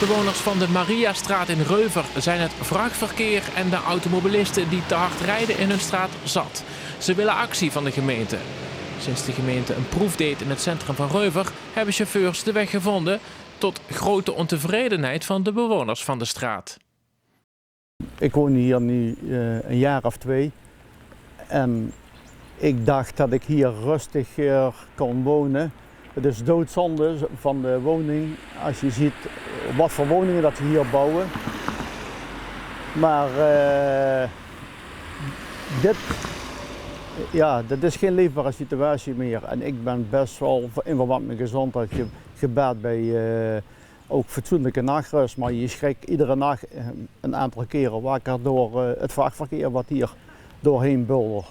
Bewoners van de Mariastraat in Reuver zijn het vrachtverkeer en de automobilisten die te hard rijden in hun straat zat. Ze willen actie van de gemeente. Sinds de gemeente een proef deed in het centrum van Reuver hebben chauffeurs de weg gevonden, tot grote ontevredenheid van de bewoners van de straat. Ik woon hier nu een jaar of 2 en ik dacht dat ik hier rustig kon wonen. Het is doodzonde van de woning als je ziet wat voor woningen dat ze hier bouwen. Maar dit is geen leefbare situatie meer. En ik ben best wel in verband met gezondheid gebaat bij ook fatsoenlijke nachtrust. Maar je schrikt iedere nacht een aantal keren wakker door het vrachtverkeer wat hier doorheen buldert.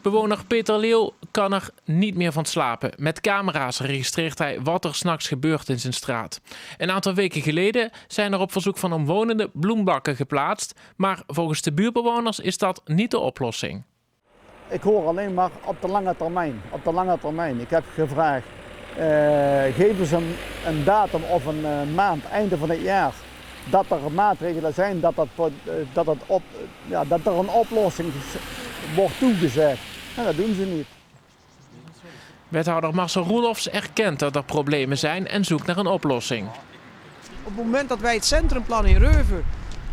Bewoner Peter Leeuw kan er niet meer van slapen. Met camera's registreert hij wat er 's nachts gebeurt in zijn straat. Een aantal weken geleden zijn er op verzoek van omwonenden bloembakken geplaatst. Maar volgens de buurtbewoners is dat niet de oplossing. Ik hoor alleen maar op de lange termijn. Op de lange termijn. Ik heb gevraagd, geven ze een datum of een maand, einde van het jaar, dat er maatregelen zijn, dat er een oplossing wordt toegezegd. En dat doen ze niet. Wethouder Marcel Roelofs erkent dat er problemen zijn en zoekt naar een oplossing. Op het moment dat wij het centrumplan in Reuver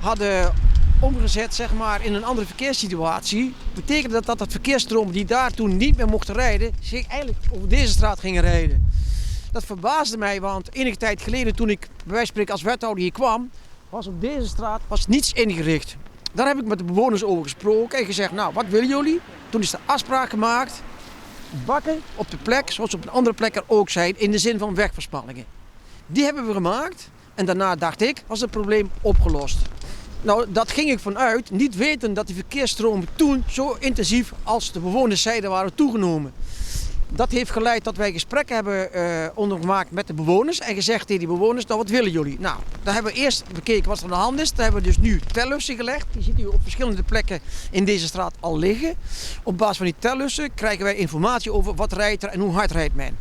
hadden omgezet, zeg maar, in een andere verkeerssituatie, betekende dat het verkeersstroom die daar toen niet meer mochten rijden, zich eigenlijk over deze straat gingen rijden. Dat verbaasde mij, want enige tijd geleden, toen ik bij wijze van spreken als wethouder hier kwam, was op deze straat niets ingericht. Daar heb ik met de bewoners over gesproken en gezegd, nou, wat willen jullie? Toen is de afspraak gemaakt, bakken op de plek, zoals op een andere plek er ook zijn, in de zin van wegverspanningen. Die hebben we gemaakt en daarna dacht ik, was het probleem opgelost. Nou, dat ging ik vanuit, niet weten dat die verkeersstromen toen zo intensief als de bewoners zeiden waren toegenomen. Dat heeft geleid dat wij gesprekken hebben ondergemaakt met de bewoners en gezegd tegen die bewoners, nou wat willen jullie? Nou, daar hebben we eerst bekeken wat er aan de hand is. Daar hebben we dus nu tellussen gelegd. Die ziet u op verschillende plekken in deze straat al liggen. Op basis van die tellussen krijgen wij informatie over wat rijdt er en hoe hard rijdt men.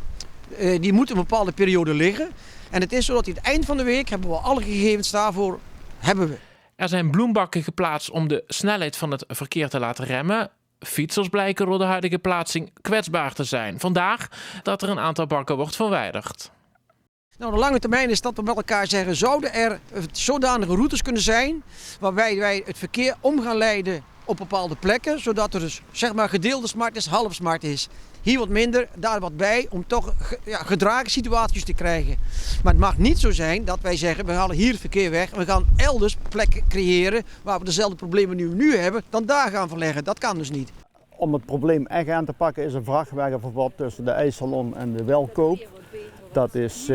Die moeten een bepaalde periode liggen. En het is zo dat aan het eind van de week hebben we alle gegevens daarvoor hebben we. Er zijn bloembakken geplaatst om de snelheid van het verkeer te laten remmen. Fietsers blijken door de huidige plaatsing kwetsbaar te zijn. Vandaar dat er een aantal bakken wordt verwijderd. Nou, de lange termijn is dat we met elkaar zeggen, zouden er zodanige routes kunnen zijn waarbij wij het verkeer om gaan leiden op bepaalde plekken, zodat er dus zeg maar gedeelde smart is, half smart is. Hier wat minder, daar wat bij, om toch gedragen situaties te krijgen. Maar het mag niet zo zijn dat wij zeggen, we halen hier het verkeer weg en we gaan elders plekken creëren waar we dezelfde problemen die we nu hebben, dan daar gaan verleggen. Dat kan dus niet. Om het probleem echt aan te pakken is een vrachtwagenverbod tussen de IJssalon en de Welkoop. Dat is,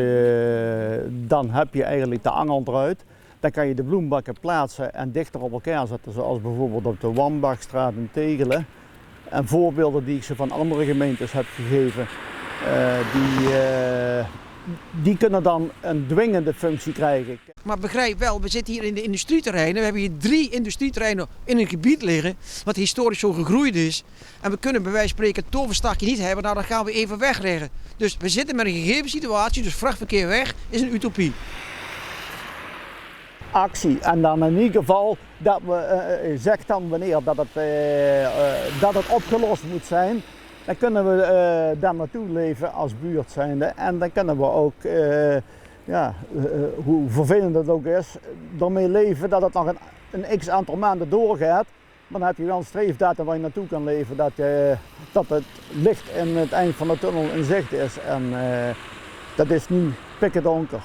dan heb je eigenlijk de angel eruit. Dan kan je de bloembakken plaatsen en dichter op elkaar zetten, zoals bijvoorbeeld op de Wambachstraat in Tegelen. En voorbeelden die ik ze van andere gemeentes heb gegeven, die kunnen dan een dwingende functie krijgen. Maar begrijp wel, we zitten hier in de industrieterreinen. We hebben hier 3 industrieterreinen in een gebied liggen wat historisch zo gegroeid is. En we kunnen bij wijze van spreken het toverstakje niet hebben, nou dan gaan we even wegleggen. Dus we zitten met een gegeven situatie, dus vrachtverkeer weg is een utopie. Actie en dan in ieder geval dat we zegt dan wanneer dat het opgelost moet zijn. Dan kunnen we daar naartoe leven als buurt zijnde en dan kunnen we ook, hoe vervelend het ook is, ermee leven dat het nog een x aantal maanden doorgaat. Maar dan heb je wel een streefdatum waar je naartoe kan leven, dat het licht in het eind van de tunnel in zicht is en dat is nu pikken donker.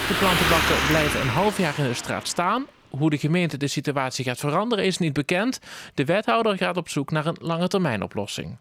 De plantenbakken blijven een half jaar in de straat staan. Hoe de gemeente de situatie gaat veranderen is niet bekend. De wethouder gaat op zoek naar een langetermijnoplossing.